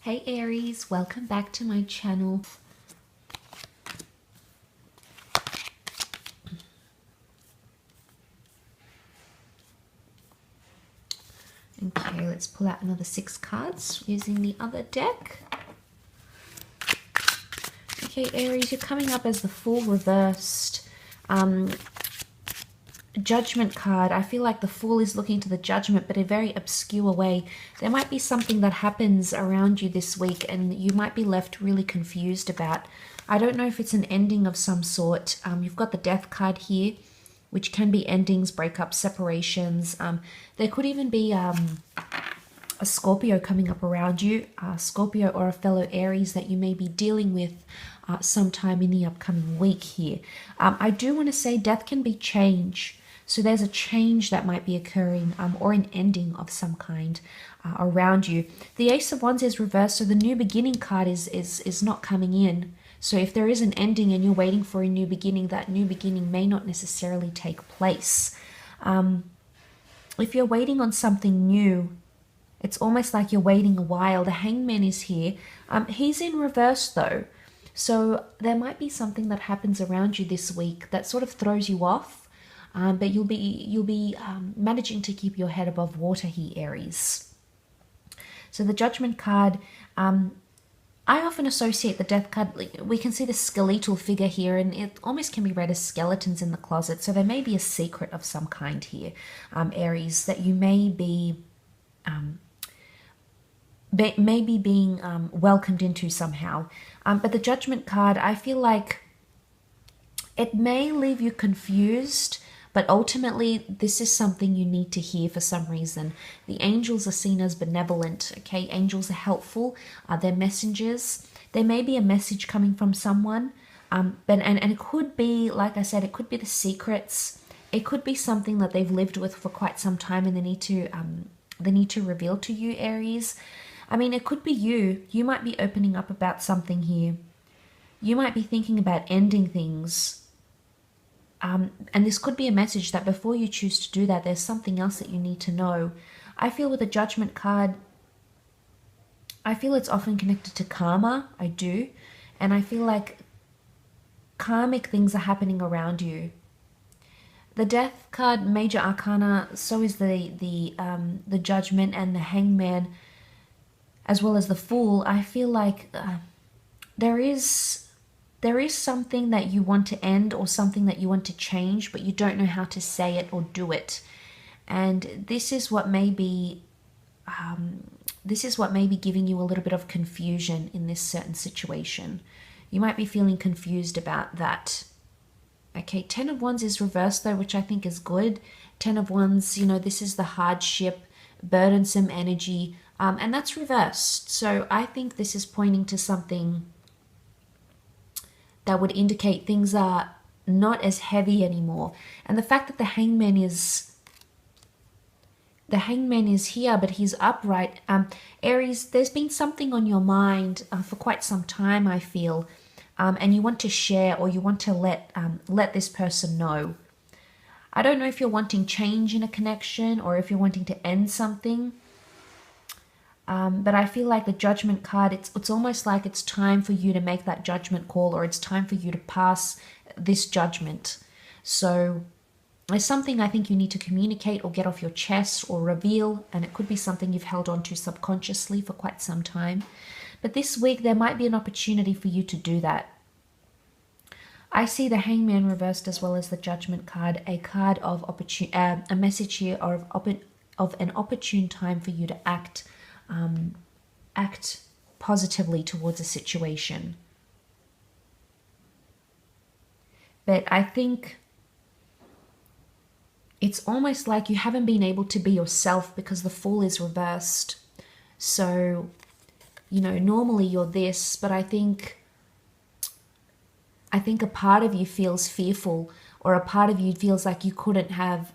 Hey Aries, welcome back to my channel. Okay, let's pull out another 6 cards using the other deck. Okay, Aries, you're coming up as the Fool reversed. Judgment card. I feel like the Fool is looking to the Judgment, but in a very obscure way. There might be something that happens around you this week and you might be left really confused about. I don't know if it's an ending of some sort. You've got the Death card here, which can be endings, breakups, separations. There could even be a Scorpio coming up around you, Scorpio or a fellow Aries that you may be dealing with sometime in the upcoming week here. I do want to say death can be change. So there's a change that might be occurring or an ending of some kind around you. The Ace of Wands is reversed, so the new beginning card is not coming in. So if there is an ending and you're waiting for a new beginning, that new beginning may not necessarily take place. If you're waiting on something new, it's almost like you're waiting a while. The Hangman is here. He's in reverse though. So there might be something that happens around you this week that sort of throws you off. But you'll be managing to keep your head above water here, Aries. So the Judgment card, I often associate the Death card, we can see the skeletal figure here, and it almost can be read as skeletons in the closet. So there may be a secret of some kind here, Aries, that you may be being welcomed into somehow. But the Judgment card, I feel like it may leave you confused, but ultimately this is something you need to hear for some reason. The angels are seen as benevolent, okay? Angels are helpful, they're messengers. There may be a message coming from someone, and it could be, like I said, it could be the secrets. It could be something that they've lived with for quite some time and they need to reveal to you, Aries. I mean, it could be you. You might be opening up about something here. You might be thinking about ending things. And this could be a message that before you choose to do that, there's something else that you need to know. I feel with the Judgment card, I feel it's often connected to karma. I do. And I feel like karmic things are happening around you. The Death card, Major Arcana, so is the Judgment and the Hangman, as well as the Fool. I feel like there is something that you want to end or something that you want to change, but you don't know how to say it or do it. And this is what may be giving you a little bit of confusion in this certain situation. You might be feeling confused about that. Okay, 10 of Wands is reversed though, which I think is good. 10 of Wands, you know, this is the hardship, burdensome energy, and that's reversed. So I think this is pointing to something that would indicate things are not as heavy anymore. And the fact that the Hangman is here, but he's upright. Aries, there's been something on your mind for quite some time, I feel, and you want to share or you want to let this person know. I don't know if you're wanting change in a connection or if you're wanting to end something. But I feel like the Judgment card, it's almost like it's time for you to make that judgment call, or it's time for you to pass this judgment. So there's something I think you need to communicate or get off your chest or reveal, and it could be something you've held on to subconsciously for quite some time. But this week there might be an opportunity for you to do that. I see the Hangman reversed as well as the Judgment card, a card of a message here of an opportune time for you to act positively towards a situation. But I think it's almost like you haven't been able to be yourself because the Fool is reversed. So, you know, normally you're this, but I think a part of you feels fearful, or a part of you feels like you couldn't have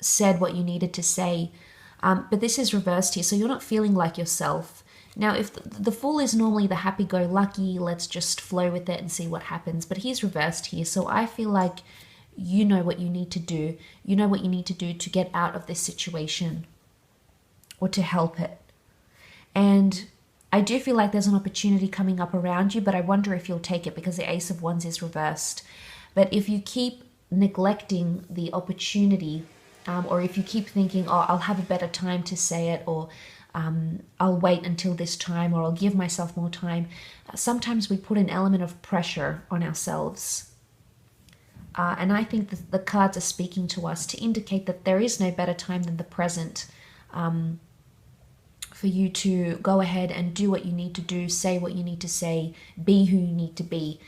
said what you needed to say. But this is reversed here, so you're not feeling like yourself. Now, if the Fool is normally the happy-go-lucky, let's just flow with it and see what happens, but he's reversed here, so I feel like you know what you need to do. You know what you need to do to get out of this situation or to help it. And I do feel like there's an opportunity coming up around you, but I wonder if you'll take it because the Ace of Wands is reversed. But if you keep neglecting the opportunity, or if you keep thinking, oh, I'll have a better time to say it, or I'll wait until this time, or I'll give myself more time, sometimes we put an element of pressure on ourselves. And I think that the cards are speaking to us to indicate that there is no better time than the present, for you to go ahead and do what you need to do, say what you need to say, be who you need to be,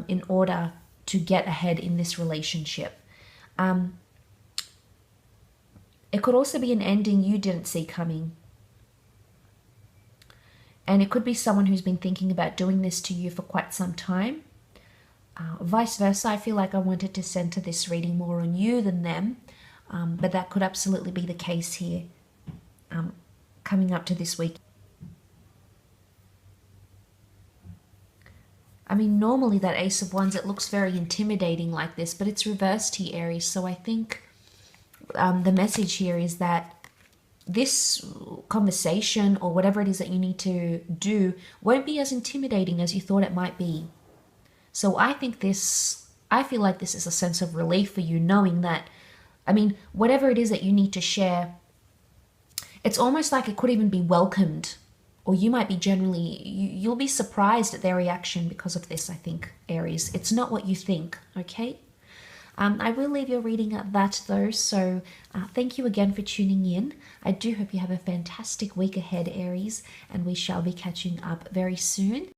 in order to get ahead in this relationship. It could also be an ending you didn't see coming. And it could be someone who's been thinking about doing this to you for quite some time. Vice versa, I feel like I wanted to center this reading more on you than them, but that could absolutely be the case here, coming up to this week. I mean, normally that Ace of Wands, it looks very intimidating like this, but it's reversed here, Aries. So I think the message here is that this conversation or whatever it is that you need to do won't be as intimidating as you thought it might be. So I feel like this is a sense of relief for you, knowing that, I mean, whatever it is that you need to share, it's almost like it could even be welcomed, or you might be you'll be surprised at their reaction because of this, I think, Aries. It's not what you think, okay? I will leave your reading at that though, so thank you again for tuning in. I do hope you have a fantastic week ahead, Aries, and we shall be catching up very soon.